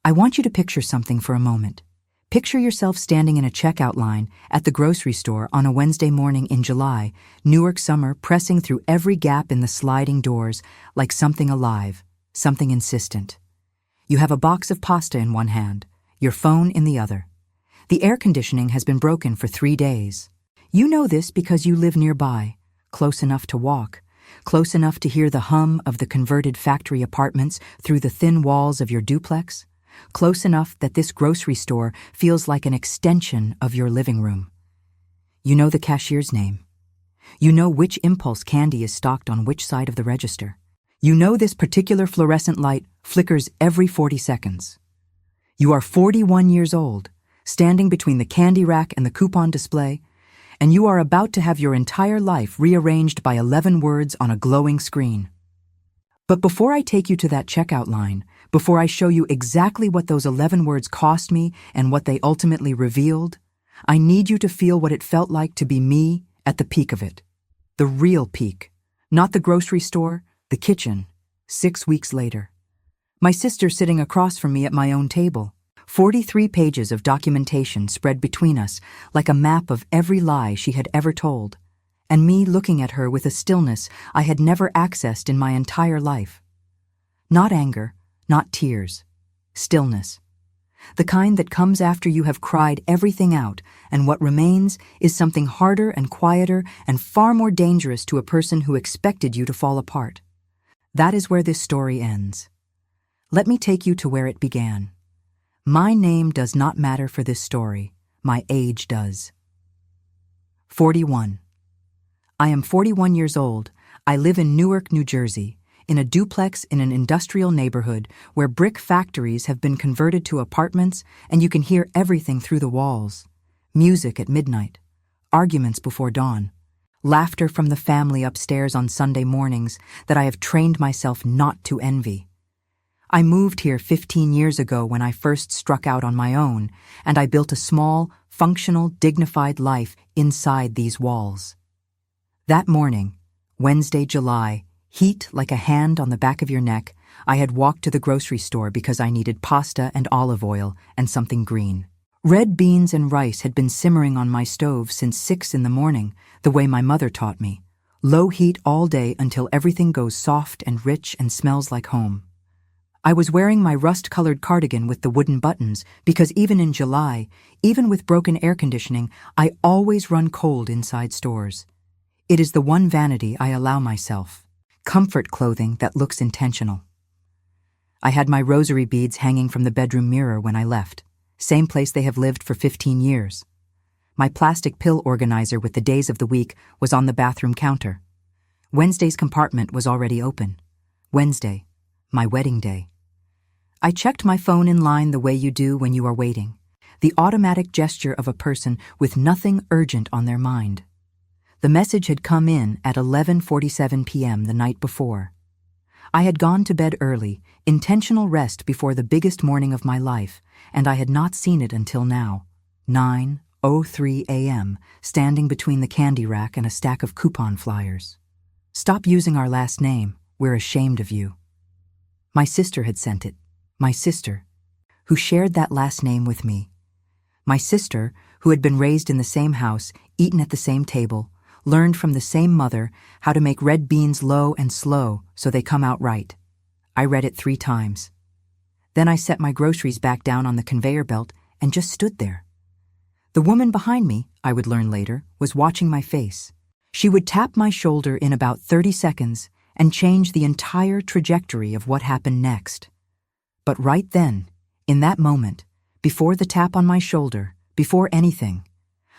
I want you to picture something for a moment. Picture yourself standing in a checkout line at the grocery store on a Wednesday morning in July, Newark summer, pressing through every gap in the sliding doors like something alive, something insistent. You have a box of pasta in one hand, your phone in the other. The air conditioning has been broken for 3 days. You know this because you live nearby, close enough to walk, close enough to hear the hum of the converted factory apartments through the thin walls of your duplex, close enough that this grocery store feels like an extension of your living room. You know the cashier's name. You know which impulse candy is stocked on which side of the register. You know this particular fluorescent light flickers every 40 seconds. You are 41 years old, standing between the candy rack and the coupon display, and you are about to have your entire life rearranged by 11 words on a glowing screen. But before I take you to that checkout line, before I show you exactly what those 11 words cost me and what they ultimately revealed, I need you to feel what it felt like to be me at the peak of it. The real peak. Not the grocery store, the kitchen. 6 weeks later. My sister sitting across from me at my own table. 43 pages of documentation spread between us like a map of every lie she had ever told, and me looking at her with a stillness I had never accessed in my entire life. Not anger, not tears. Stillness. The kind that comes after you have cried everything out, and what remains is something harder and quieter and far more dangerous to a person who expected you to fall apart. That is where this story ends. Let me take you to where it began. My name does not matter for this story. My age does. 41. I am 41 years old. I live in Newark, New Jersey, in a duplex in an industrial neighborhood where brick factories have been converted to apartments and you can hear everything through the walls. Music at midnight, arguments before dawn, laughter from the family upstairs on Sunday mornings that I have trained myself not to envy. I moved here 15 years ago when I first struck out on my own, and I built a small, functional, dignified life inside these walls. That morning, Wednesday, July, heat like a hand on the back of your neck, I had walked to the grocery store because I needed pasta and olive oil and something green. Red beans and rice had been simmering on my stove since 6 in the morning, the way my mother taught me. Low heat all day until everything goes soft and rich and smells like home. I was wearing my rust-colored cardigan with the wooden buttons because even in July, even with broken air conditioning, I always run cold inside stores. It is the one vanity I allow myself. Comfort clothing that looks intentional. I had my rosary beads hanging from the bedroom mirror when I left, same place they have lived for 15 years. My plastic pill organizer with the days of the week was on the bathroom counter. Wednesday's compartment was already open. Wednesday, my wedding day. I checked my phone in line the way you do when you are waiting, the automatic gesture of a person with nothing urgent on their mind. The message had come in at 11:47 p.m. the night before. I had gone to bed early, intentional rest before the biggest morning of my life, and I had not seen it until now, 9:03 a.m., standing between the candy rack and a stack of coupon flyers. Stop using our last name, we're ashamed of you. My sister had sent it. My sister, who shared that last name with me. My sister, who had been raised in the same house, eaten at the same table, learned from the same mother how to make red beans low and slow so they come out right. I read it 3 times. Then I set my groceries back down on the conveyor belt and just stood there. The woman behind me, I would learn later, was watching my face. She would tap my shoulder in about 30 seconds and change the entire trajectory of what happened next. But right then, in that moment, before the tap on my shoulder, before anything,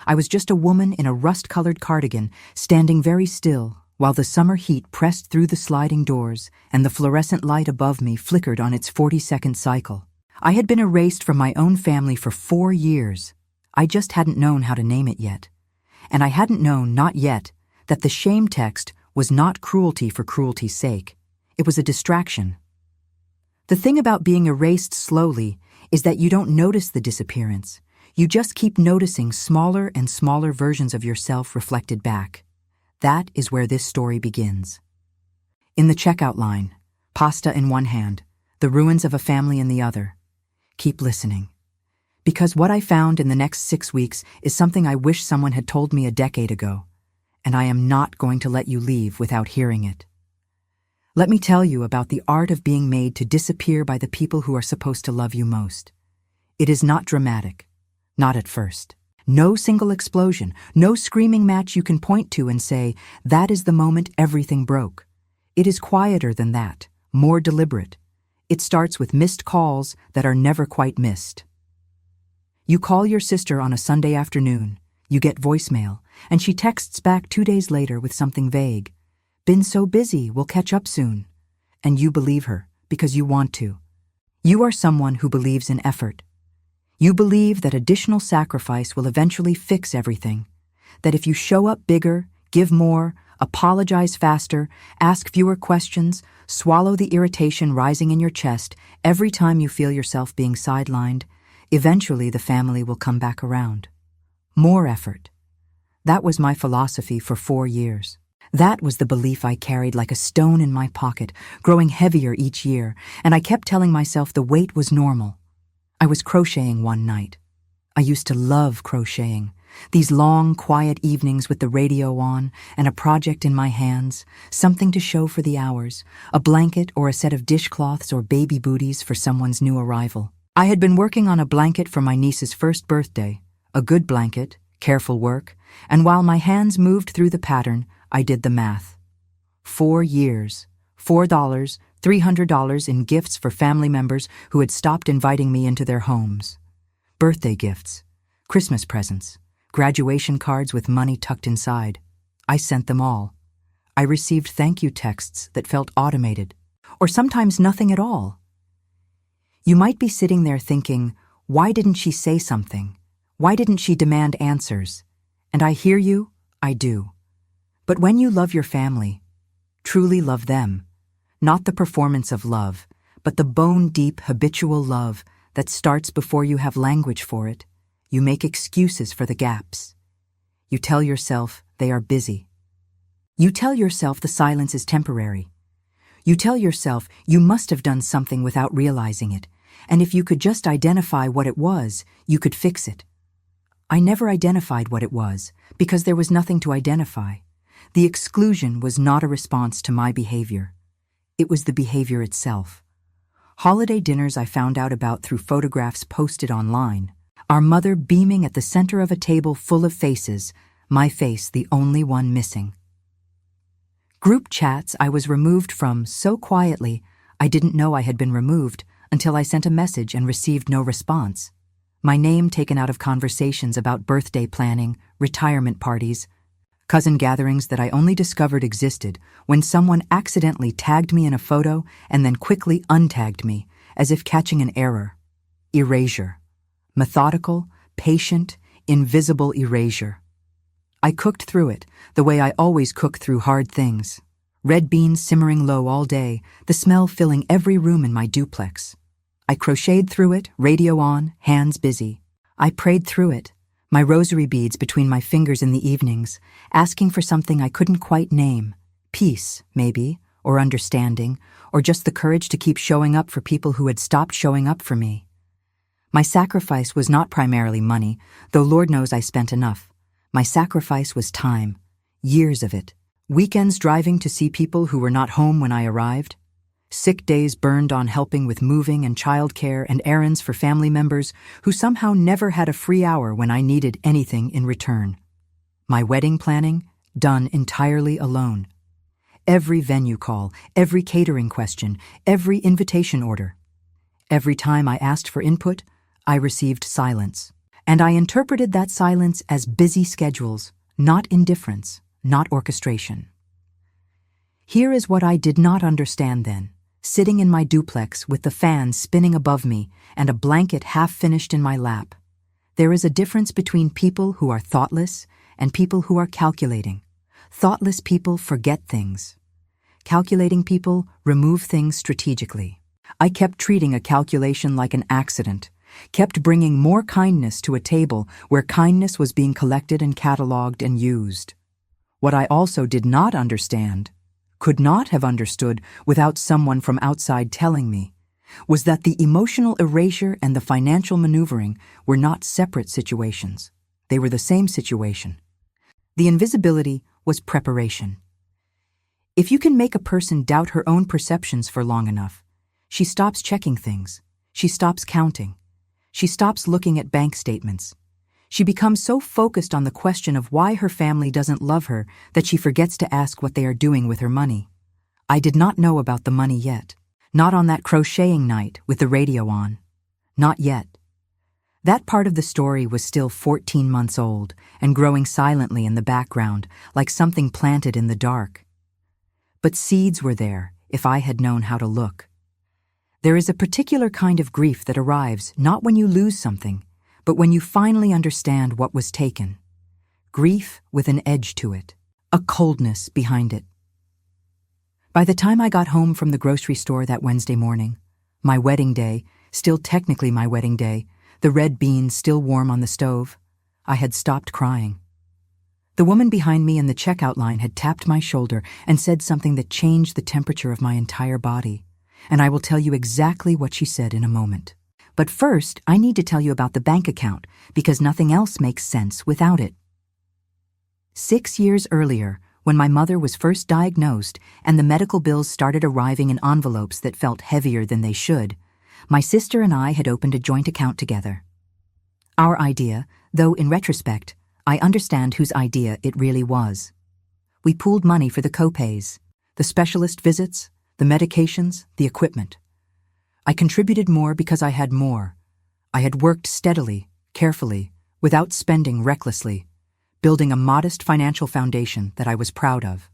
I was just a woman in a rust-colored cardigan standing very still while the summer heat pressed through the sliding doors and the fluorescent light above me flickered on its 40-second cycle. I had been erased from my own family for 4 years. I just hadn't known how to name it yet. And I hadn't known, not yet, that the shame text was not cruelty for cruelty's sake. It was a distraction. The thing about being erased slowly is that you don't notice the disappearance. You just keep noticing smaller and smaller versions of yourself reflected back. That is where this story begins. In the checkout line, pasta in one hand, the ruins of a family in the other. Keep listening. Because what I found in the next 6 weeks is something I wish someone had told me a decade ago, and I am not going to let you leave without hearing it. Let me tell you about the art of being made to disappear by the people who are supposed to love you most. It is not dramatic, not at first. No single explosion, no screaming match you can point to and say, that is the moment everything broke. It is quieter than that, more deliberate. It starts with missed calls that are never quite missed. You call your sister on a Sunday afternoon, you get voicemail, and she texts back 2 days later with something vague. Been so busy, we'll catch up soon. And you believe her, because you want to. You are someone who believes in effort. You believe that additional sacrifice will eventually fix everything. That if you show up bigger, give more, apologize faster, ask fewer questions, swallow the irritation rising in your chest every time you feel yourself being sidelined, eventually the family will come back around. More effort. That was my philosophy for 4 years. That was the belief I carried like a stone in my pocket, growing heavier each year, and I kept telling myself the weight was normal. I was crocheting one night. I used to love crocheting. These long, quiet evenings with the radio on and a project in my hands, something to show for the hours, a blanket or a set of dishcloths or baby booties for someone's new arrival. I had been working on a blanket for my niece's first birthday, a good blanket, careful work, and while my hands moved through the pattern, I did the math. 4 years, $4, $300 in gifts for family members who had stopped inviting me into their homes. Birthday gifts, Christmas presents, graduation cards with money tucked inside. I sent them all. I received thank you texts that felt automated, or sometimes nothing at all. You might be sitting there thinking, why didn't she say something? Why didn't she demand answers? And I hear you, I do. But when you love your family, truly love them, not the performance of love, but the bone-deep habitual love that starts before you have language for it, you make excuses for the gaps. You tell yourself they are busy. You tell yourself the silence is temporary. You tell yourself you must have done something without realizing it, and if you could just identify what it was, you could fix it. I never identified what it was, because there was nothing to identify. The exclusion was not a response to my behavior. It was the behavior itself. Holiday dinners I found out about through photographs posted online. Our mother beaming at the center of a table full of faces, my face the only one missing. Group chats I was removed from so quietly I didn't know I had been removed until I sent a message and received no response. My name taken out of conversations about birthday planning, retirement parties, cousin gatherings that I only discovered existed when someone accidentally tagged me in a photo and then quickly untagged me, as if catching an error. Erasure. Methodical, patient, invisible erasure. I cooked through it, the way I always cook through hard things. Red beans simmering low all day, the smell filling every room in my duplex. I crocheted through it, radio on, hands busy. I prayed through it, my rosary beads between my fingers in the evenings, asking for something I couldn't quite name. Peace, maybe, or understanding, or just the courage to keep showing up for people who had stopped showing up for me. My sacrifice was not primarily money, though Lord knows I spent enough. My sacrifice was time, years of it. Weekends driving to see people who were not home when I arrived. Sick days burned on helping with moving and childcare and errands for family members who somehow never had a free hour when I needed anything in return. My wedding planning, done entirely alone. Every venue call, every catering question, every invitation order. Every time I asked for input, I received silence. And I interpreted that silence as busy schedules, not indifference, not orchestration. Here is what I did not understand then, sitting in my duplex with the fan spinning above me and a blanket half finished in my lap. There is a difference between people who are thoughtless and people who are calculating. Thoughtless people forget things. Calculating people remove things strategically. I kept treating a calculation like an accident, kept bringing more kindness to a table where kindness was being collected and cataloged and used. What I also did not understand, could not have understood without someone from outside telling me, was that the emotional erasure and the financial maneuvering were not separate situations. They were the same situation. The invisibility was preparation. If you can make a person doubt her own perceptions for long enough, she stops checking things. She stops counting. She stops looking at bank statements. She becomes so focused on the question of why her family doesn't love her that she forgets to ask what they are doing with her money. I did not know about the money yet. Not on that crocheting night with the radio on. Not yet. That part of the story was still 14 months old and growing silently in the background like something planted in the dark. But seeds were there if I had known how to look. There is a particular kind of grief that arrives not when you lose something, but when you finally understand what was taken. Grief with an edge to it, a coldness behind it. By the time I got home from the grocery store that Wednesday morning, my wedding day, still technically my wedding day, the red beans still warm on the stove, I had stopped crying. The woman behind me in the checkout line had tapped my shoulder and said something that changed the temperature of my entire body, and I will tell you exactly what she said in a moment. But first, I need to tell you about the bank account, because nothing else makes sense without it. 6 years earlier, when my mother was first diagnosed and the medical bills started arriving in envelopes that felt heavier than they should, my sister and I had opened a joint account together. Our idea, though in retrospect, I understand whose idea it really was. We pooled money for the co-pays, the specialist visits, the medications, the equipment. I contributed more because I had more. I had worked steadily, carefully, without spending recklessly, building a modest financial foundation that I was proud of.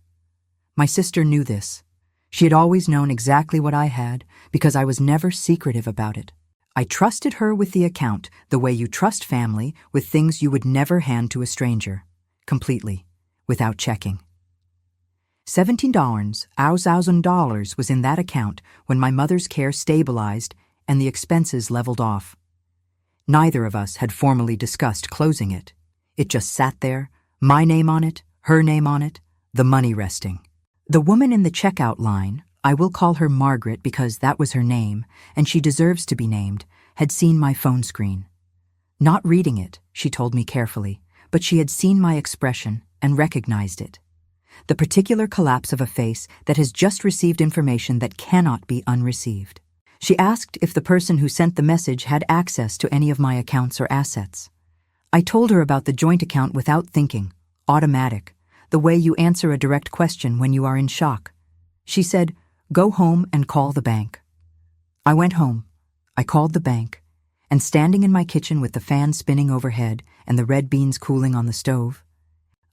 My sister knew this. She had always known exactly what I had because I was never secretive about it. I trusted her with the account the way you trust family with things you would never hand to a stranger, completely, without checking. $17,000 was in that account when my mother's care stabilized and the expenses leveled off. Neither of us had formally discussed closing it. It just sat there, my name on it, her name on it, the money resting. The woman in the checkout line, I will call her Margaret because that was her name, and she deserves to be named, had seen my phone screen. Not reading it, she told me carefully, but she had seen my expression and recognized it. The particular collapse of a face that has just received information that cannot be unreceived. She asked if the person who sent the message had access to any of my accounts or assets. I told her about the joint account without thinking, automatic, the way you answer a direct question when you are in shock. She said, "Go home and call the bank." I went home. I called the bank, and standing in my kitchen with the fan spinning overhead and the red beans cooling on the stove,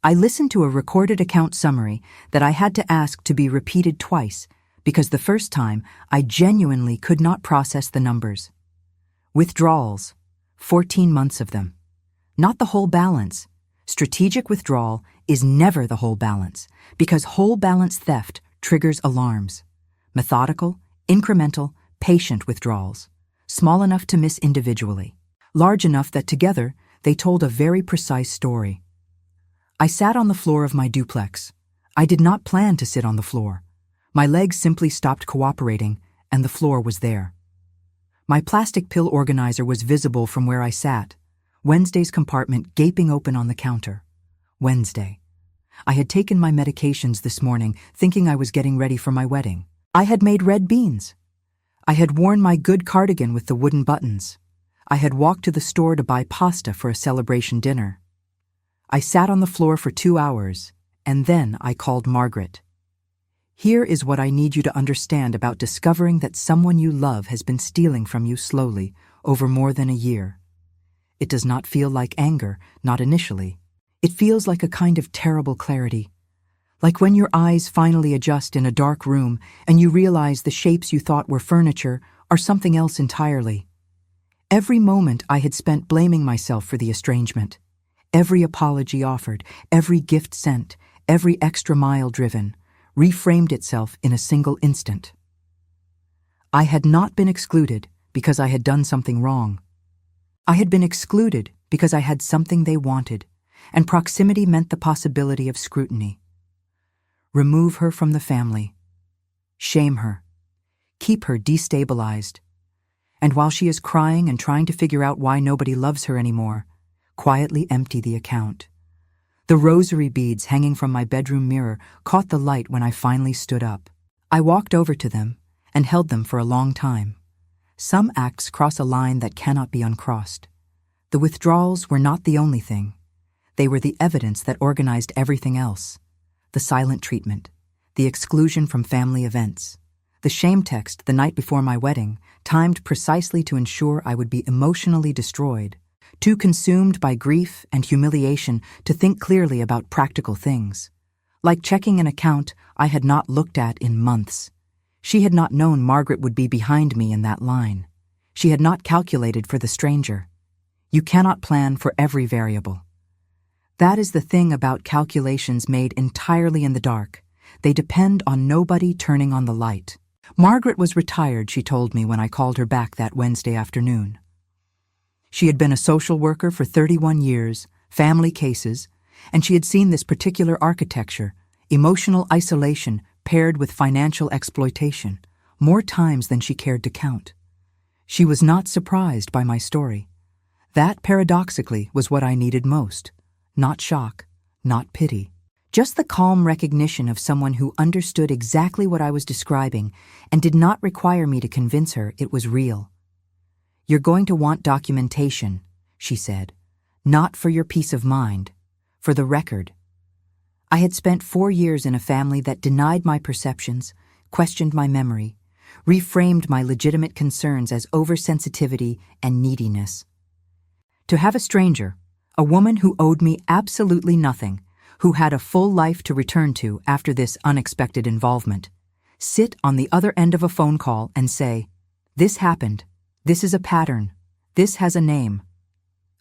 I listened to a recorded account summary that I had to ask to be repeated twice because the first time I genuinely could not process the numbers. Withdrawals, 14 months of them. Not the whole balance. Strategic withdrawal is never the whole balance because whole balance theft triggers alarms. Methodical, incremental, patient withdrawals. Small enough to miss individually. Large enough that together they told a very precise story. I sat on the floor of my duplex. I did not plan to sit on the floor. My legs simply stopped cooperating, and the floor was there. My plastic pill organizer was visible from where I sat, Wednesday's compartment gaping open on the counter. Wednesday. I had taken my medications this morning, thinking I was getting ready for my wedding. I had made red beans. I had worn my good cardigan with the wooden buttons. I had walked to the store to buy pasta for a celebration dinner. I sat on the floor for 2 hours, and then I called Margaret. Here is what I need you to understand about discovering that someone you love has been stealing from you slowly over more than a year. It does not feel like anger, not initially. It feels like a kind of terrible clarity. Like when your eyes finally adjust in a dark room and you realize the shapes you thought were furniture are something else entirely. Every moment I had spent blaming myself for the estrangement. Every apology offered, every gift sent, every extra mile driven, reframed itself in a single instant. I had not been excluded because I had done something wrong. I had been excluded because I had something they wanted, and proximity meant the possibility of scrutiny. Remove her from the family. Shame her. Keep her destabilized. And while she is crying and trying to figure out why nobody loves her anymore, quietly empty the account. The rosary beads hanging from my bedroom mirror caught the light when I finally stood up. I walked over to them and held them for a long time. Some acts cross a line that cannot be uncrossed. The withdrawals were not the only thing. They were the evidence that organized everything else. The silent treatment, the exclusion from family events, the shame text the night before my wedding, timed precisely to ensure I would be emotionally destroyed, too consumed by grief and humiliation to think clearly about practical things. Like checking an account I had not looked at in months. She had not known Margaret would be behind me in that line. She had not calculated for the stranger. You cannot plan for every variable. That is the thing about calculations made entirely in the dark. They depend on nobody turning on the light. Margaret was retired, she told me when I called her back that Wednesday afternoon. She had been a social worker for 31 years, family cases, and she had seen this particular architecture, emotional isolation paired with financial exploitation, more times than she cared to count. She was not surprised by my story. That, paradoxically, was what I needed most. Not shock, not pity. Just the calm recognition of someone who understood exactly what I was describing and did not require me to convince her it was real. You're going to want documentation, she said, not for your peace of mind, for the record. I had spent 4 years in a family that denied my perceptions, questioned my memory, reframed my legitimate concerns as oversensitivity and neediness. To have a stranger, a woman who owed me absolutely nothing, who had a full life to return to after this unexpected involvement, sit on the other end of a phone call and say, "This happened. This is a pattern. This has a name."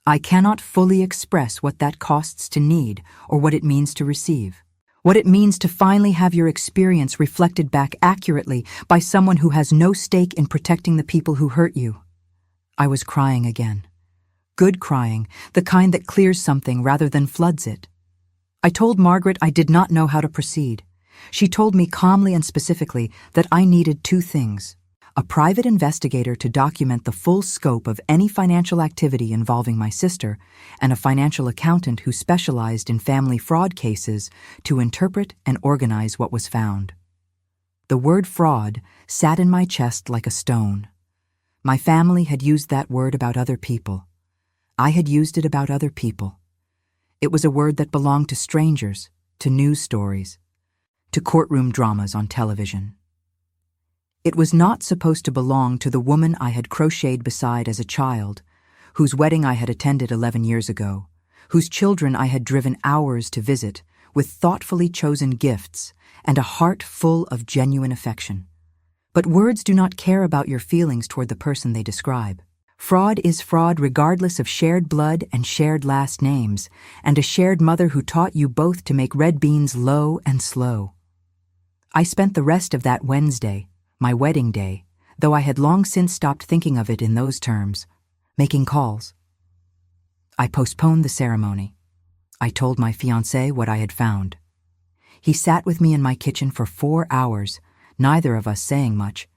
I cannot fully express what that costs to need or what it means to receive. What it means to finally have your experience reflected back accurately by someone who has no stake in protecting the people who hurt you. I was crying again. Good crying, the kind that clears something rather than floods it. I told Margaret I did not know how to proceed. She told me calmly and specifically that I needed 2 things: a private investigator to document the full scope of any financial activity involving my sister, and a financial accountant who specialized in family fraud cases to interpret and organize what was found. The word fraud sat in my chest like a stone. My family had used that word about other people. I had used it about other people. It was a word that belonged to strangers, to news stories, to courtroom dramas on television. It was not supposed to belong to the woman I had crocheted beside as a child, whose wedding I had attended 11 years ago, whose children I had driven hours to visit with thoughtfully chosen gifts and a heart full of genuine affection. But words do not care about your feelings toward the person they describe. Fraud is fraud regardless of shared blood and shared last names, and a shared mother who taught you both to make red beans low and slow. I spent the rest of that Wednesday, my wedding day, though I had long since stopped thinking of it in those terms, making calls. I postponed the ceremony. I told my fiancé what I had found. He sat with me in my kitchen for 4 hours, neither of us saying much,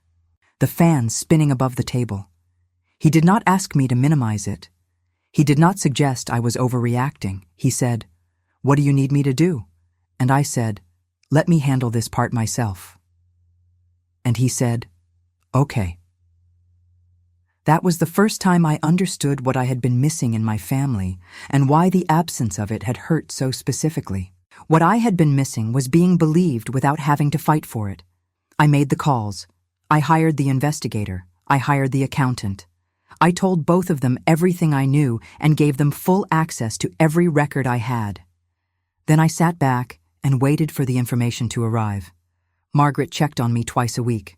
the fan spinning above the table. He did not ask me to minimize it. He did not suggest I was overreacting. He said, "What do you need me to do?" And I said, "Let me handle this part myself." And he said, "Okay." That was the first time I understood what I had been missing in my family and why the absence of it had hurt so specifically. What I had been missing was being believed without having to fight for it. I made the calls. I hired the investigator. I hired the accountant. I told both of them everything I knew and gave them full access to every record I had. Then I sat back and waited for the information to arrive. Margaret checked on me twice a week.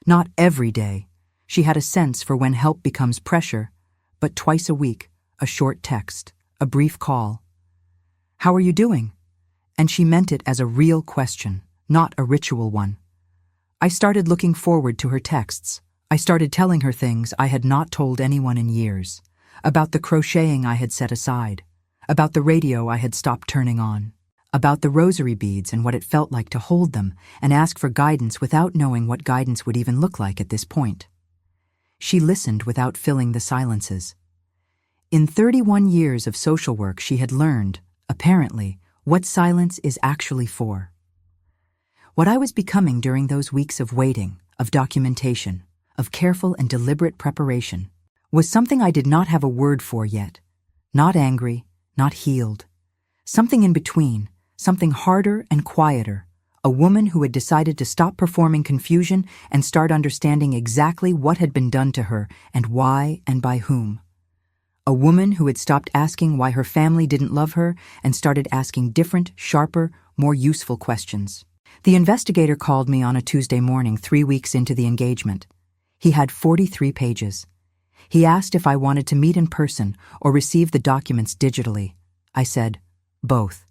Not every day. She had a sense for when help becomes pressure, but twice a week, a short text, a brief call. "How are you doing?" And she meant it as a real question, not a ritual one. I started looking forward to her texts. I started telling her things I had not told anyone in years, about the crocheting I had set aside, about the radio I had stopped turning on, about the rosary beads and what it felt like to hold them and ask for guidance without knowing what guidance would even look like at this point. She listened without filling the silences. In 31 years of social work, she had learned, apparently, what silence is actually for. What I was becoming during those weeks of waiting, of documentation, of careful and deliberate preparation, was something I did not have a word for yet. Not angry, not healed. Something in between, something harder and quieter. A woman who had decided to stop performing confusion and start understanding exactly what had been done to her and why and by whom. A woman who had stopped asking why her family didn't love her and started asking different, sharper, more useful questions. The investigator called me on a Tuesday morning 3 weeks into the engagement. He had 43 pages. He asked if I wanted to meet in person or receive the documents digitally. I said, both.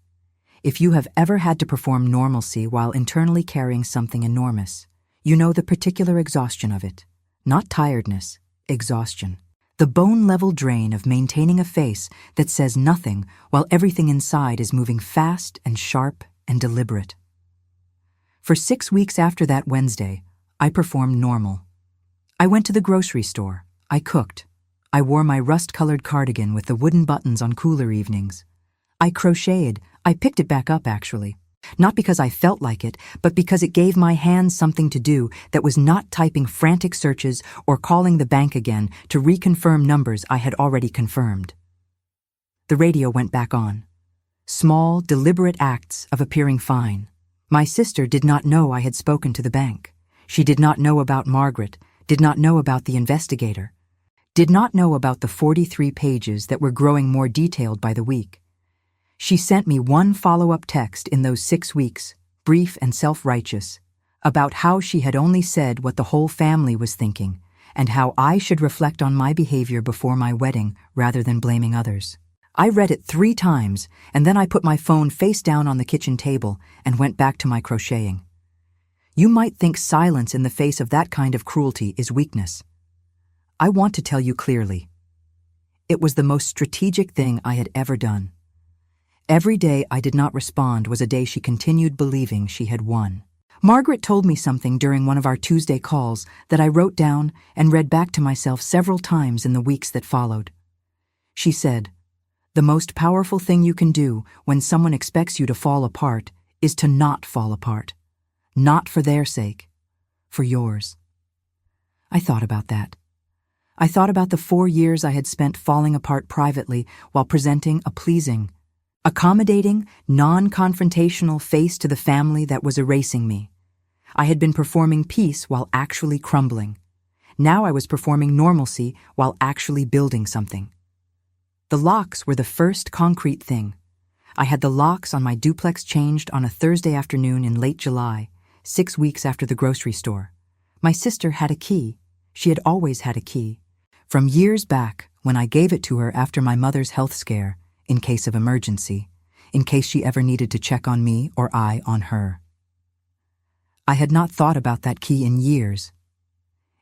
If you have ever had to perform normalcy while internally carrying something enormous, you know the particular exhaustion of it. Not tiredness, exhaustion. The bone-level drain of maintaining a face that says nothing while everything inside is moving fast and sharp and deliberate. For 6 weeks after that Wednesday, I performed normal. I went to the grocery store. I cooked. I wore my rust-colored cardigan with the wooden buttons on cooler evenings. I crocheted. I picked it back up, actually. Not because I felt like it, but because it gave my hands something to do that was not typing frantic searches or calling the bank again to reconfirm numbers I had already confirmed. The radio went back on. Small, deliberate acts of appearing fine. My sister did not know I had spoken to the bank. She did not know about Margaret, did not know about the investigator, did not know about the 43 pages that were growing more detailed by the week. She sent me one follow-up text in those 6 weeks, brief and self-righteous, about how she had only said what the whole family was thinking and how I should reflect on my behavior before my wedding rather than blaming others. I read it 3 times, and then I put my phone face down on the kitchen table and went back to my crocheting. You might think silence in the face of that kind of cruelty is weakness. I want to tell you clearly. It was the most strategic thing I had ever done. Every day I did not respond was a day she continued believing she had won. Margaret told me something during one of our Tuesday calls that I wrote down and read back to myself several times in the weeks that followed. She said, "The most powerful thing you can do when someone expects you to fall apart is to not fall apart. Not for their sake, for yours." I thought about that. I thought about the 4 years I had spent falling apart privately while presenting a pleasing, accommodating, non-confrontational face to the family that was erasing me. I had been performing peace while actually crumbling. Now I was performing normalcy while actually building something. The locks were the first concrete thing. I had the locks on my duplex changed on a Thursday afternoon in late July, 6 weeks after the grocery store. My sister had a key. She had always had a key. From years back, when I gave it to her after my mother's health scare, in case of emergency, in case she ever needed to check on me or I on her. I had not thought about that key in years.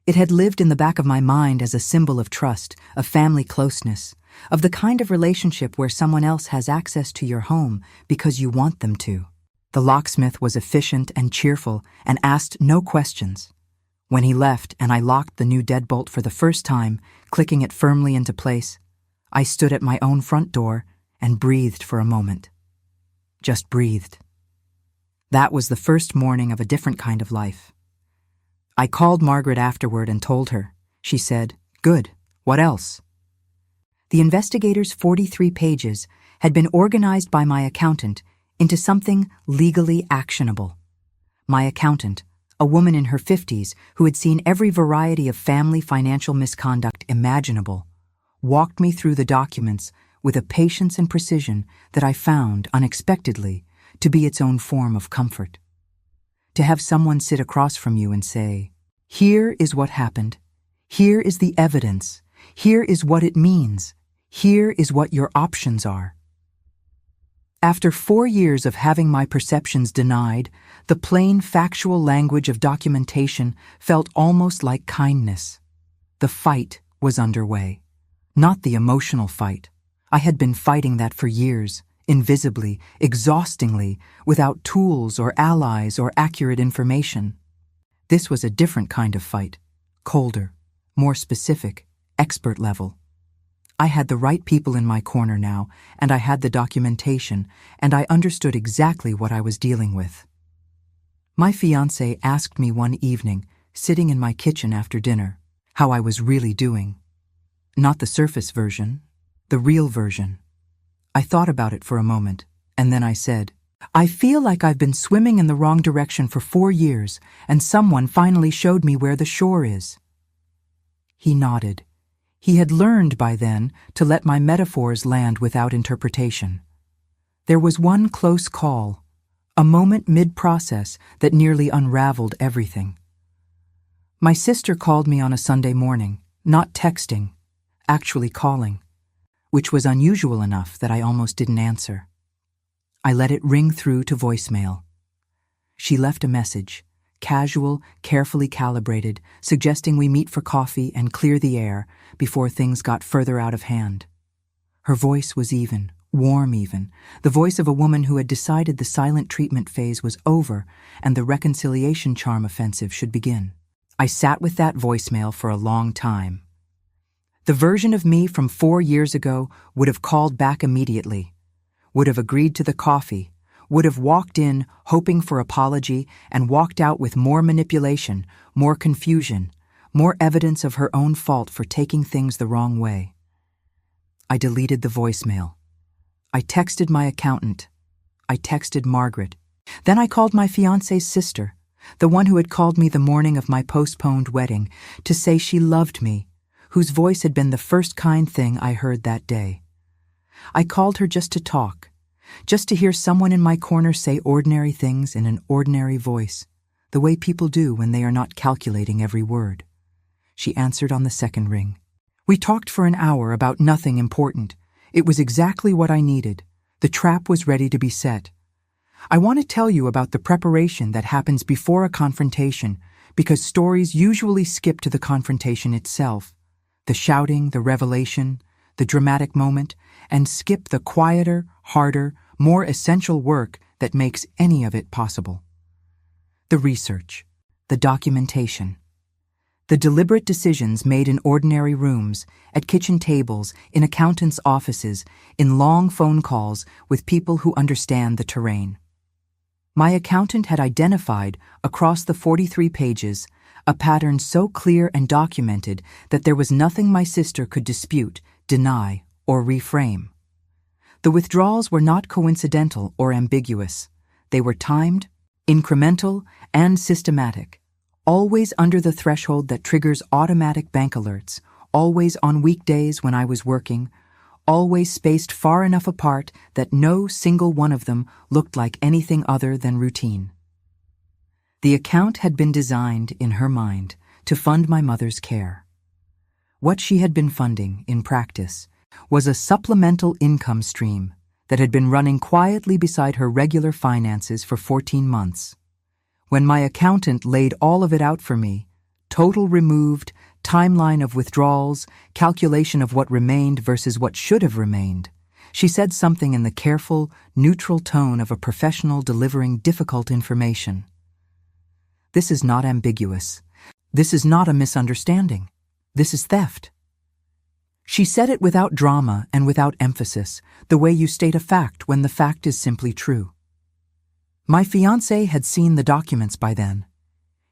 It had lived in the back of my mind as a symbol of trust, of family closeness, of the kind of relationship where someone else has access to your home because you want them to. The locksmith was efficient and cheerful and asked no questions. When he left and I locked the new deadbolt for the first time, clicking it firmly into place, I stood at my own front door and breathed for a moment. Just breathed. That was the first morning of a different kind of life. I called Margaret afterward and told her. She said, "Good, what else?" The investigator's 43 pages had been organized by my accountant into something legally actionable. My accountant, a woman in her 50s who had seen every variety of family financial misconduct imaginable, walked me through the documents with a patience and precision that I found, unexpectedly, to be its own form of comfort. To have someone sit across from you and say, "Here is what happened. Here is the evidence. Here is what it means. Here is what your options are." After 4 years of having my perceptions denied, the plain factual language of documentation felt almost like kindness. The fight was underway. Not the emotional fight. I had been fighting that for years, invisibly, exhaustingly, without tools or allies or accurate information. This was a different kind of fight, colder, more specific, expert level. I had the right people in my corner now, and I had the documentation, and I understood exactly what I was dealing with. My fiancé asked me one evening, sitting in my kitchen after dinner, how I was really doing. Not the surface version, the real version. I thought about it for a moment, and then I said, I feel like I've been swimming in the wrong direction for 4 years, and someone finally showed me where the shore is. He nodded. He had learned by then to let my metaphors land without interpretation. There was one close call, a moment mid-process that nearly unraveled everything. My sister called me on a Sunday morning, not texting, actually calling, which was unusual enough that I almost didn't answer. I let it ring through to voicemail. She left a message, casual, carefully calibrated, suggesting we meet for coffee and clear the air before things got further out of hand. Her voice was even, warm even, the voice of a woman who had decided the silent treatment phase was over and the reconciliation charm offensive should begin. I sat with that voicemail for a long time. The version of me from 4 years ago would have called back immediately, would have agreed to the coffee, would have walked in hoping for apology and walked out with more manipulation, more confusion, more evidence of her own fault for taking things the wrong way. I deleted the voicemail. I texted my accountant. I texted Margaret. Then I called my fiancé's sister, the one who had called me the morning of my postponed wedding, to say she loved me, whose voice had been the first kind thing I heard that day. I called her just to talk, just to hear someone in my corner say ordinary things in an ordinary voice, the way people do when they are not calculating every word. She answered on the second ring. We talked for an hour about nothing important. It was exactly what I needed. The trap was ready to be set. I want to tell you about the preparation that happens before a confrontation, because stories usually skip to the confrontation itself, the shouting, the revelation, the dramatic moment, and skip the quieter, harder, more essential work that makes any of it possible. The research, the documentation, the deliberate decisions made in ordinary rooms, at kitchen tables, in accountants' offices, in long phone calls with people who understand the terrain. My accountant had identified, across the 43 pages, a pattern so clear and documented that there was nothing my sister could dispute, deny, or reframe. The withdrawals were not coincidental or ambiguous. They were timed, incremental, and systematic, always under the threshold that triggers automatic bank alerts, always on weekdays when I was working, always spaced far enough apart that no single one of them looked like anything other than routine. The account had been designed, in her mind, to fund my mother's care. What she had been funding, in practice, was a supplemental income stream that had been running quietly beside her regular finances for 14 months. When my accountant laid all of it out for me, total removed, timeline of withdrawals, calculation of what remained versus what should have remained, she said something in the careful, neutral tone of a professional delivering difficult information. This is not ambiguous. This is not a misunderstanding. This is theft. She said it without drama and without emphasis, the way you state a fact when the fact is simply true. My fiancé had seen the documents by then.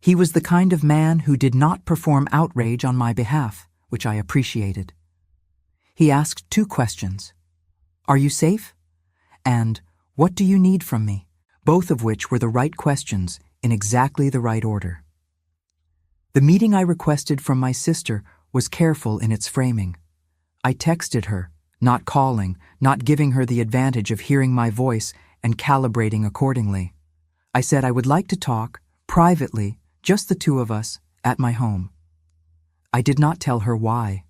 He was the kind of man who did not perform outrage on my behalf, which I appreciated. He asked 2 questions. Are you safe? And what do you need from me? Both of which were the right questions in exactly the right order. The meeting I requested from my sister was careful in its framing. I texted her, not calling, not giving her the advantage of hearing my voice and calibrating accordingly. I said I would like to talk, privately, just the 2 of us, at my home. I did not tell her why.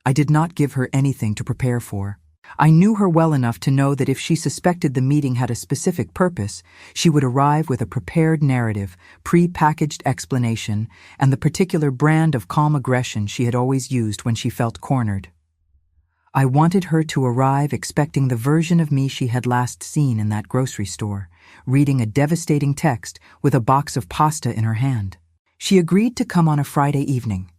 I did not give her anything to prepare for. I knew her well enough to know that if she suspected the meeting had a specific purpose, she would arrive with a prepared narrative, pre-packaged explanation, and the particular brand of calm aggression she had always used when she felt cornered. I wanted her to arrive expecting the version of me she had last seen in that grocery store, reading a devastating text with a box of pasta in her hand. She agreed to come on a Friday evening.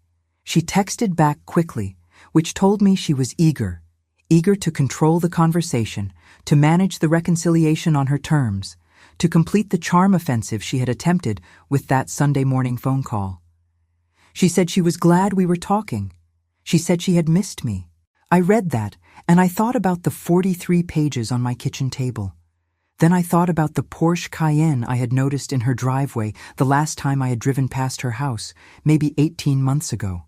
She texted back quickly, which told me she was eager to control the conversation, to manage the reconciliation on her terms, to complete the charm offensive she had attempted with that Sunday morning phone call. She said she was glad we were talking. She said she had missed me. I read that, and I thought about the 43 pages on my kitchen table. Then I thought about the Porsche Cayenne I had noticed in her driveway the last time I had driven past her house, maybe 18 months ago.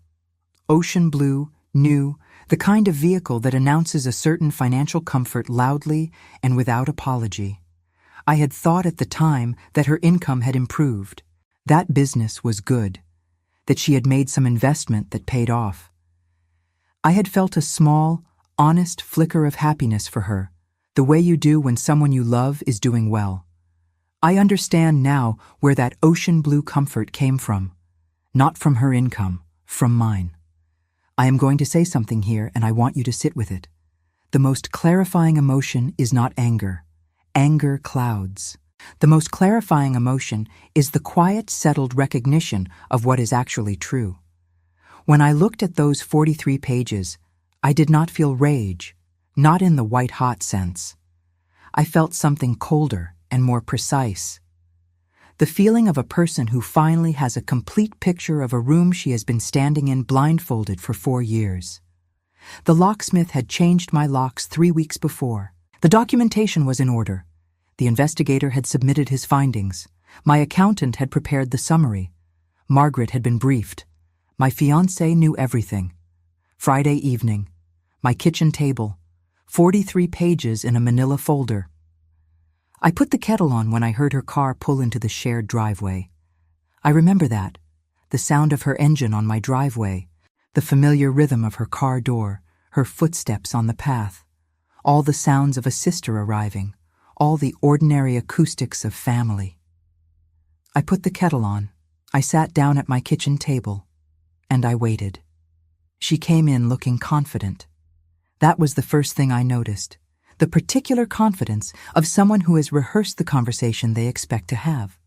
Ocean blue, new, the kind of vehicle that announces a certain financial comfort loudly and without apology. I had thought at the time that her income had improved. That business was good. That she had made some investment that paid off. I had felt a small, honest flicker of happiness for her, the way you do when someone you love is doing well. I understand now where that ocean blue comfort came from. Not from her income, from mine. I am going to say something here, and I want you to sit with it. The most clarifying emotion is not anger. Anger clouds. The most clarifying emotion is the quiet, settled recognition of what is actually true. When I looked at those 43 pages, I did not feel rage, not in the white-hot sense. I felt something colder and more precise. The feeling of a person who finally has a complete picture of a room she has been standing in blindfolded for 4 years. The locksmith had changed my locks 3 weeks before. The documentation was in order. The investigator had submitted his findings. My accountant had prepared the summary. Margaret had been briefed. My fiancé knew everything. Friday evening. My kitchen table. 43 pages in a manila folder. I put the kettle on when I heard her car pull into the shared driveway. I remember that. The sound of her engine on my driveway. The familiar rhythm of her car door. Her footsteps on the path. All the sounds of a sister arriving. All the ordinary acoustics of family. I put the kettle on. I sat down at my kitchen table. And I waited. She came in looking confident. That was the first thing I noticed. The particular confidence of someone who has rehearsed the conversation they expect to have.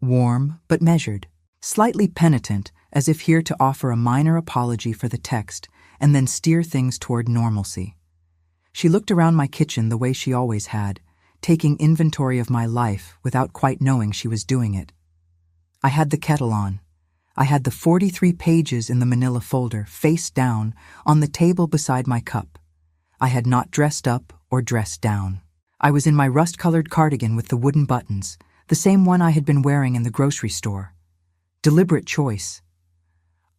Warm but measured. Slightly penitent, as if here to offer a minor apology for the text and then steer things toward normalcy. She looked around my kitchen the way she always had, taking inventory of my life without quite knowing she was doing it. I had the kettle on. I had the 43 pages in the manila folder face down on the table beside my cup. I had not dressed up or dressed down. I was in my rust-colored cardigan with the wooden buttons, the same one I had been wearing in the grocery store. Deliberate choice.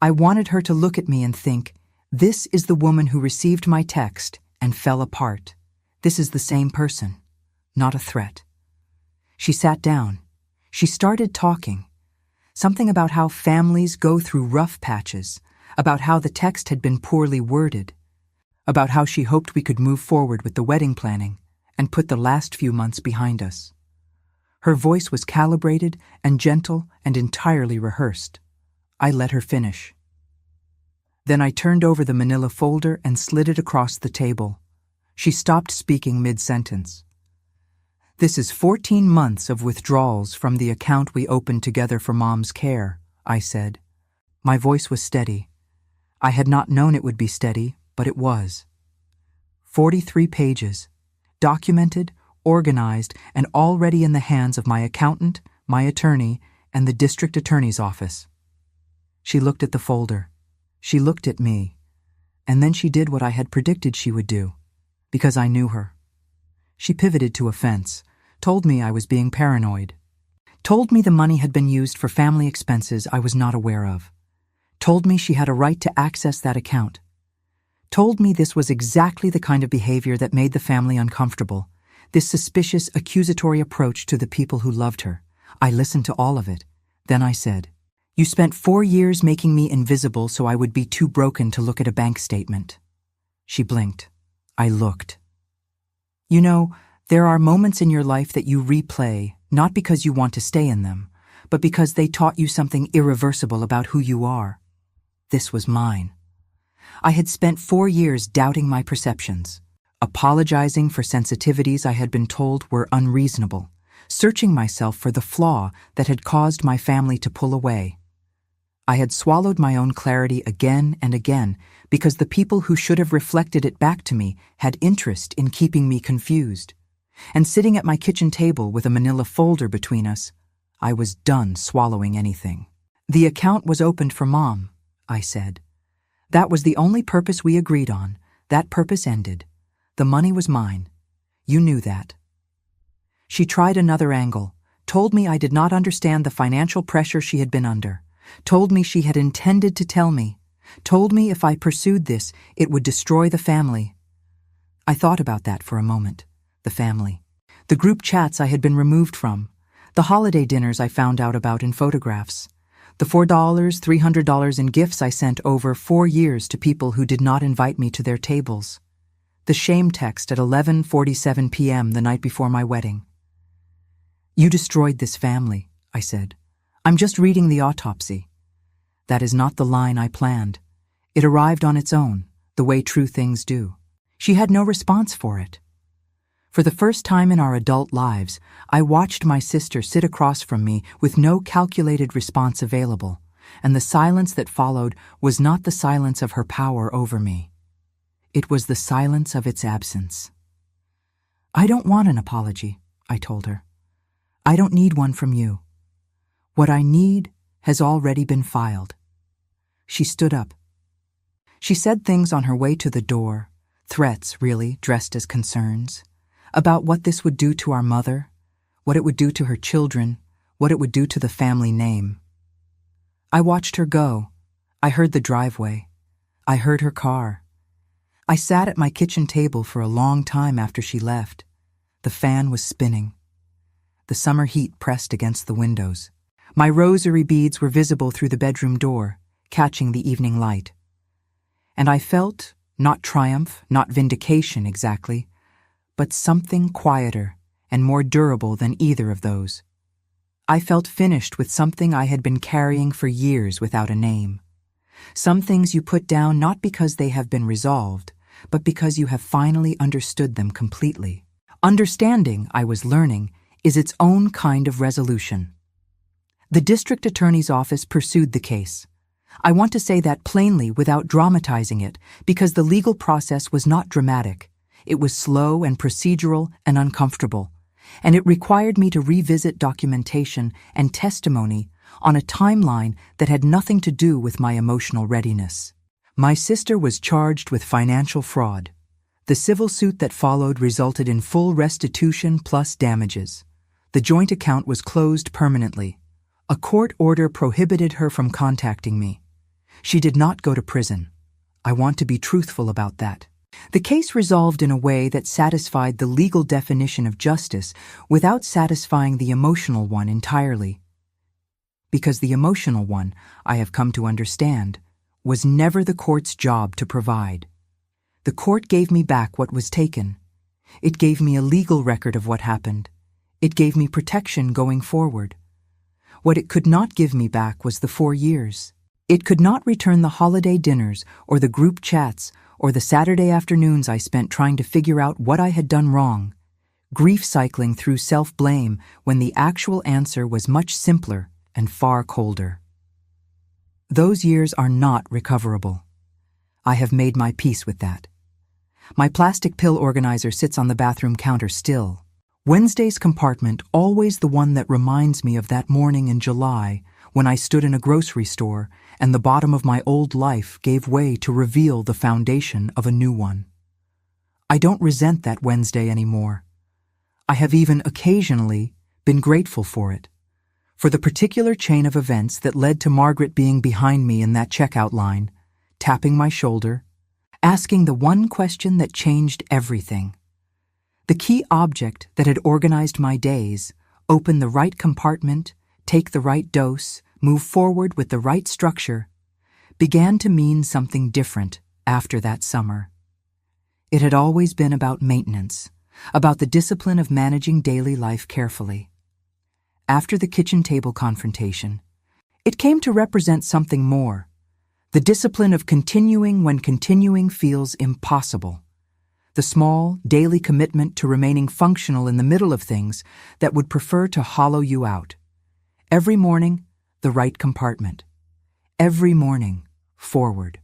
I wanted her to look at me and think, this is the woman who received my text and fell apart. This is the same person, not a threat. She sat down. She started talking. Something about how families go through rough patches, about how the text had been poorly worded, about how she hoped we could move forward with the wedding planning and put the last few months behind us. Her voice was calibrated and gentle and entirely rehearsed. I let her finish. Then I turned over the manila folder and slid it across the table. She stopped speaking mid-sentence. This is 14 months of withdrawals from the account we opened together for Mom's care, I said. My voice was steady. I had not known it would be steady, but it was. 43 pages, documented, organized, and already in the hands of my accountant, my attorney, and the district attorney's office. She looked at the folder. She looked at me. And then she did what I had predicted she would do, because I knew her. She pivoted to offense, told me I was being paranoid, told me the money had been used for family expenses I was not aware of, told me she had a right to access that account, told me this was exactly the kind of behavior that made the family uncomfortable, this suspicious, accusatory approach to the people who loved her. I listened to all of it. Then I said, "You spent 4 years making me invisible so I would be too broken to look at a bank statement." She blinked. I looked. You know, there are moments in your life that you replay, not because you want to stay in them, but because they taught you something irreversible about who you are. This was mine. I had spent 4 years doubting my perceptions, apologizing for sensitivities I had been told were unreasonable, searching myself for the flaw that had caused my family to pull away. I had swallowed my own clarity again and again because the people who should have reflected it back to me had interest in keeping me confused. And sitting at my kitchen table with a manila folder between us, I was done swallowing anything. "The account was opened for Mom," I said. "That was the only purpose we agreed on. That purpose ended. The money was mine. You knew that." She tried another angle, told me I did not understand the financial pressure she had been under, told me she had intended to tell me, told me if I pursued this, it would destroy the family. I thought about that for a moment. The family. The group chats I had been removed from. The holiday dinners I found out about in photographs. The $4, $300 in gifts I sent over 4 years to people who did not invite me to their tables. The shame text at 11:47 p.m. the night before my wedding. "You destroyed this family," I said. "I'm just reading the autopsy." That is not the line I planned. It arrived on its own, the way true things do. She had no response for it. For the first time in our adult lives, I watched my sister sit across from me with no calculated response available, and the silence that followed was not the silence of her power over me. It was the silence of its absence. "I don't want an apology," I told her. "I don't need one from you. What I need has already been filed." She stood up. She said things on her way to the door, threats really, dressed as concerns, about what this would do to our mother, what it would do to her children, what it would do to the family name. I watched her go. I heard the driveway. I heard her car. I sat at my kitchen table for a long time after she left. The fan was spinning. The summer heat pressed against the windows. My rosary beads were visible through the bedroom door, catching the evening light. And I felt, not triumph, not vindication exactly, but something quieter and more durable than either of those. I felt finished with something I had been carrying for years without a name. Some things you put down not because they have been resolved, but because you have finally understood them completely. Understanding, I was learning, is its own kind of resolution. The district attorney's office pursued the case. I want to say that plainly without dramatizing it, because the legal process was not dramatic. It was slow and procedural and uncomfortable, and it required me to revisit documentation and testimony on a timeline that had nothing to do with my emotional readiness. My sister was charged with financial fraud. The civil suit that followed resulted in full restitution plus damages. The joint account was closed permanently. A court order prohibited her from contacting me. She did not go to prison. I want to be truthful about that. The case resolved in a way that satisfied the legal definition of justice without satisfying the emotional one entirely. Because the emotional one, I have come to understand, was never the court's job to provide. The court gave me back what was taken. It gave me a legal record of what happened. It gave me protection going forward. What it could not give me back was the 4 years. It could not return the holiday dinners or the group chats or the Saturday afternoons I spent trying to figure out what I had done wrong, grief cycling through self-blame when the actual answer was much simpler and far colder. Those years are not recoverable. I have made my peace with that. My plastic pill organizer sits on the bathroom counter still. Wednesday's compartment, always the one that reminds me of that morning in July when I stood in a grocery store and the bottom of my old life gave way to reveal the foundation of a new one. I don't resent that Wednesday anymore. I have even occasionally been grateful for it, for the particular chain of events that led to Margaret being behind me in that checkout line, tapping my shoulder, asking the one question that changed everything. The key object that had organized my days, open the right compartment, take the right dose, move forward with the right structure, began to mean something different after that summer. It had always been about maintenance, about the discipline of managing daily life carefully. After the kitchen table confrontation, it came to represent something more, the discipline of continuing when continuing feels impossible. The small, daily commitment to remaining functional in the middle of things that would prefer to hollow you out. Every morning, the right compartment. every morning, forward.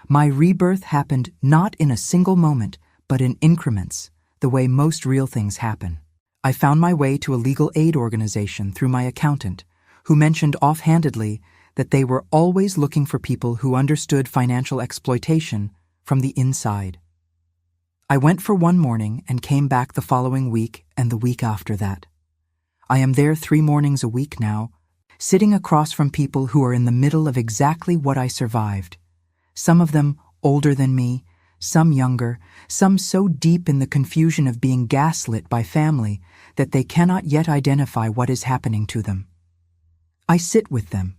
My rebirth happened not in a single moment, but in increments, the way most real things happen. I found my way to a legal aid organization through my accountant, who mentioned offhandedly that they were always looking for people who understood financial exploitation from the inside. I went for one morning and came back the following week and the week after that. I am there 3 mornings a week now, sitting across from people who are in the middle of exactly what I survived. Some of them older than me, some younger, some so deep in the confusion of being gaslit by family that they cannot yet identify what is happening to them. I sit with them.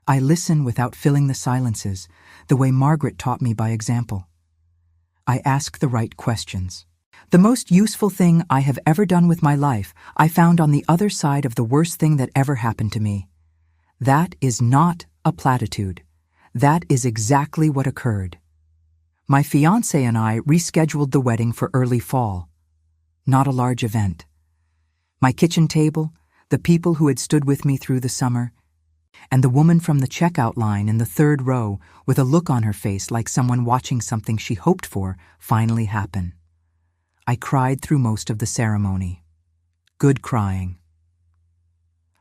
I listen without filling the silences, the way Margaret taught me by example. I ask the right questions. The most useful thing I have ever done with my life, I found on the other side of the worst thing that ever happened to me. That is not a platitude. That is exactly what occurred. My fiancé and I rescheduled the wedding for early fall. Not a large event. My kitchen table, the people who had stood with me through the summer, and the woman from the checkout line in the 3rd row with a look on her face like someone watching something she hoped for finally happen. I cried through most of the ceremony. Good crying.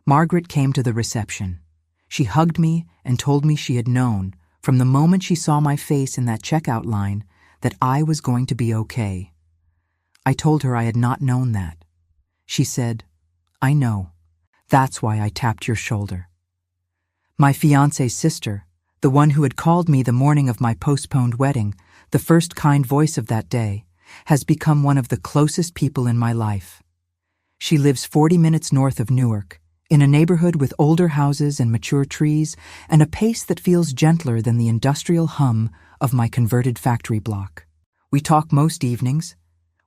Margaret came to the reception. She hugged me and told me she had known, from the moment she saw my face in that checkout line, that I was going to be okay. I told her I had not known that. She said, "I know. That's why I tapped your shoulder." My fiancé's sister, the one who had called me the morning of my postponed wedding, the first kind voice of that day, has become one of the closest people in my life. She lives 40 minutes north of Newark, in a neighborhood with older houses and mature trees and a pace that feels gentler than the industrial hum of my converted factory block. We talk most evenings.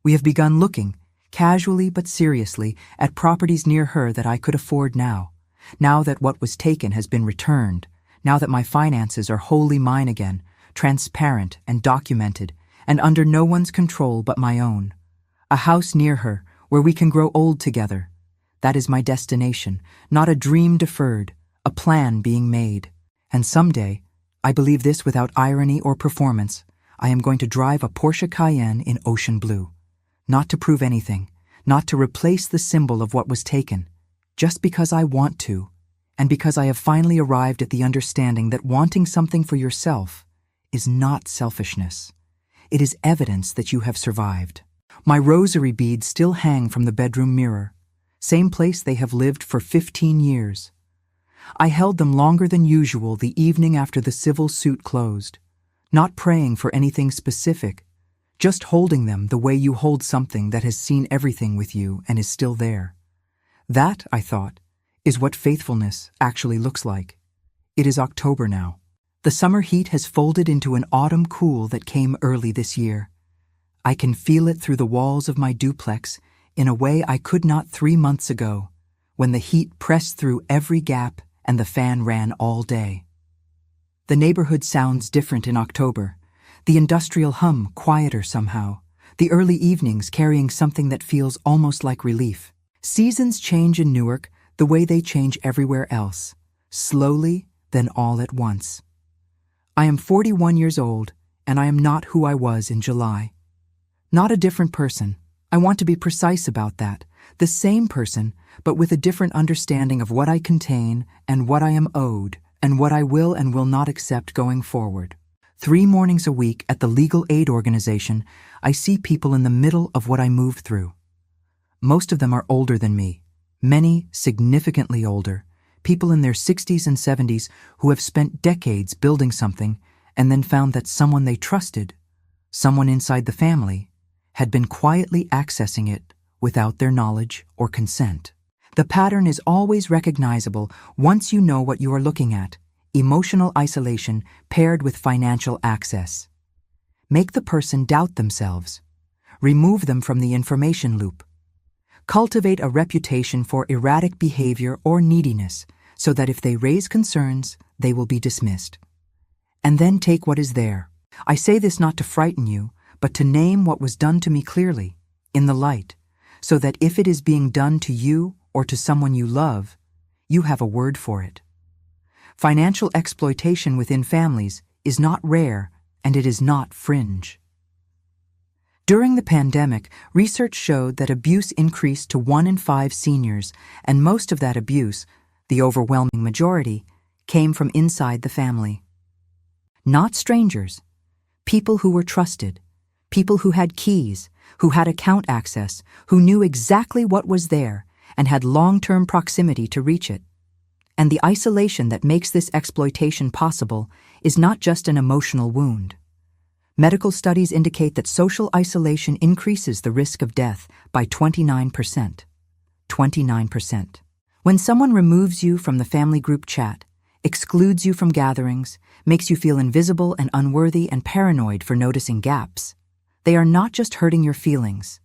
We have begun looking, casually but seriously, at properties near her that I could afford now that what was taken has been returned, now that my finances are wholly mine again, transparent and documented, and under no one's control but my own. A house near her where we can grow old together. That is my destination, not a dream deferred, a plan being made. And someday, I believe this without irony or performance, I am going to drive a Porsche Cayenne in ocean blue. Not to prove anything, not to replace the symbol of what was taken, just because I want to, and because I have finally arrived at the understanding that wanting something for yourself is not selfishness. It is evidence that you have survived. My rosary beads still hang from the bedroom mirror, same place they have lived for 15 years. I held them longer than usual the evening after the civil suit closed, not praying for anything specific, just holding them the way you hold something that has seen everything with you and is still there. That, I thought, is what faithfulness actually looks like. It is October now. The summer heat has folded into an autumn cool that came early this year. I can feel it through the walls of my duplex in a way I could not 3 months ago, when the heat pressed through every gap and the fan ran all day. The neighborhood sounds different in October, the industrial hum quieter somehow, the early evenings carrying something that feels almost like relief. Seasons change in Newark the way they change everywhere else, slowly, then all at once. I am 41 years old, and I am not who I was in July. Not a different person. I want to be precise about that. The same person, but with a different understanding of what I contain and what I am owed and what I will and will not accept going forward. 3 mornings a week at the legal aid organization, I see people in the middle of what I moved through. Most of them are older than me, many significantly older, people in their 60s and 70s who have spent decades building something and then found that someone they trusted, someone inside the family, had been quietly accessing it without their knowledge or consent. The pattern is always recognizable once you know what you are looking at: emotional isolation paired with financial access. Make the person doubt themselves. Remove them from the information loop. Cultivate a reputation for erratic behavior or neediness so that if they raise concerns, they will be dismissed. And then take what is there. I say this not to frighten you, but to name what was done to me clearly, in the light, so that if it is being done to you or to someone you love, you have a word for it. Financial exploitation within families is not rare, and it is not fringe. During the pandemic, research showed that abuse increased to 1 in 5 seniors, and most of that abuse, the overwhelming majority, came from inside the family. Not strangers, people who were trusted, people who had keys, who had account access, who knew exactly what was there and had long-term proximity to reach it. And the isolation that makes this exploitation possible is not just an emotional wound. Medical studies indicate that social isolation increases the risk of death by 29%. 29%. When someone removes you from the family group chat, excludes you from gatherings, makes you feel invisible and unworthy and paranoid for noticing gaps, they are not just hurting your feelings.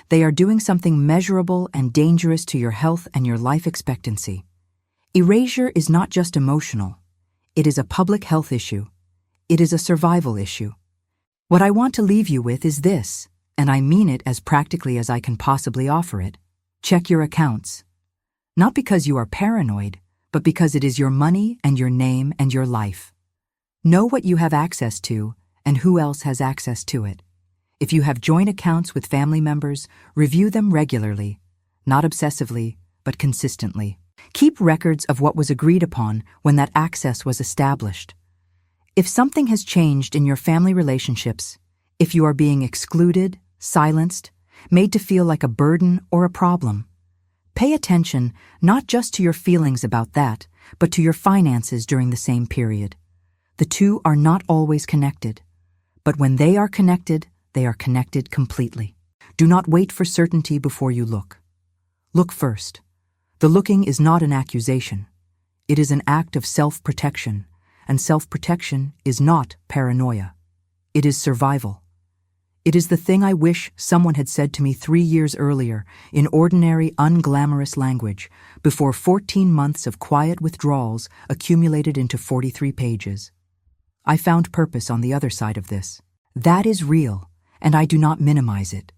They are doing something measurable and dangerous to your health and your life expectancy. Erasure is not just emotional. It is a public health issue. It is a survival issue. What I want to leave you with is this, and I mean it as practically as I can possibly offer it. Check your accounts. Not because you are paranoid, but because it is your money and your name and your life. Know what you have access to and who else has access to it. If you have joint accounts with family members, review them regularly, not obsessively, but consistently. Keep records of what was agreed upon when that access was established. If something has changed in your family relationships, if you are being excluded, silenced, made to feel like a burden or a problem, pay attention not just to your feelings about that, but to your finances during the same period. The two are not always connected, but when they are connected completely. Do not wait for certainty before you look. Look first. The looking is not an accusation. It is an act of self-protection, and self-protection is not paranoia. It is survival. It is the thing I wish someone had said to me 3 years earlier in ordinary, unglamorous language before 14 months of quiet withdrawals accumulated into 43 pages. I found purpose on the other side of this. That is real, and I do not minimize it.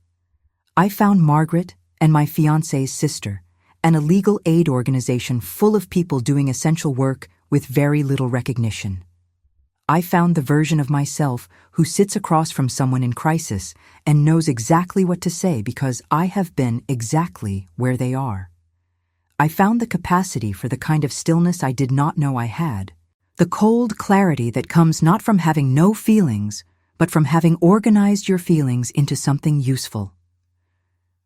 I found Margaret and my fiancé's sister, and a legal aid organization full of people doing essential work with very little recognition. I found the version of myself who sits across from someone in crisis and knows exactly what to say because I have been exactly where they are. I found the capacity for the kind of stillness I did not know I had, the cold clarity that comes not from having no feelings, but from having organized your feelings into something useful.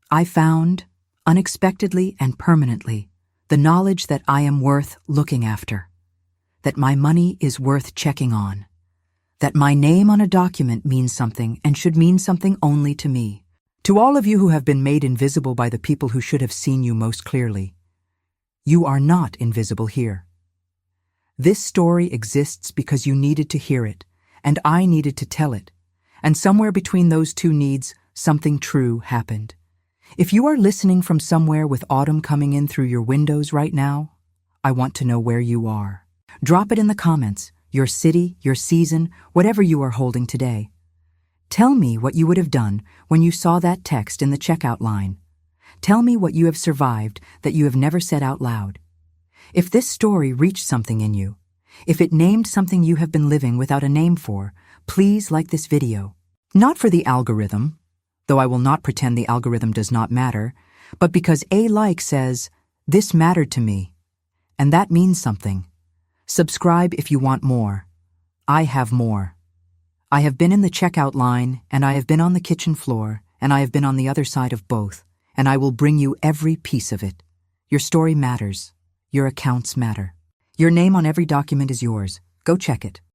I found, unexpectedly and permanently, the knowledge that I am worth looking after, that my money is worth checking on, that my name on a document means something and should mean something only to me. To all of you who have been made invisible by the people who should have seen you most clearly, you are not invisible here. This story exists because you needed to hear it, and I needed to tell it, and somewhere between those two needs, something true happened. If you are listening from somewhere with autumn coming in through your windows right now, I want to know where you are. Drop it in the comments, your city, your season, whatever you are holding today. Tell me what you would have done when you saw that text in the checkout line. Tell me what you have survived that you have never said out loud. If this story reached something in you, if it named something you have been living without a name for, please like this video. Not for the algorithm, though I will not pretend the algorithm does not matter, but because a like says, "This mattered to me," and that means something. Subscribe if you want more. I have more. I have been in the checkout line, and I have been on the kitchen floor, and I have been on the other side of both, and I will bring you every piece of it. Your story matters. Your accounts matter. Your name on every document is yours. Go check it.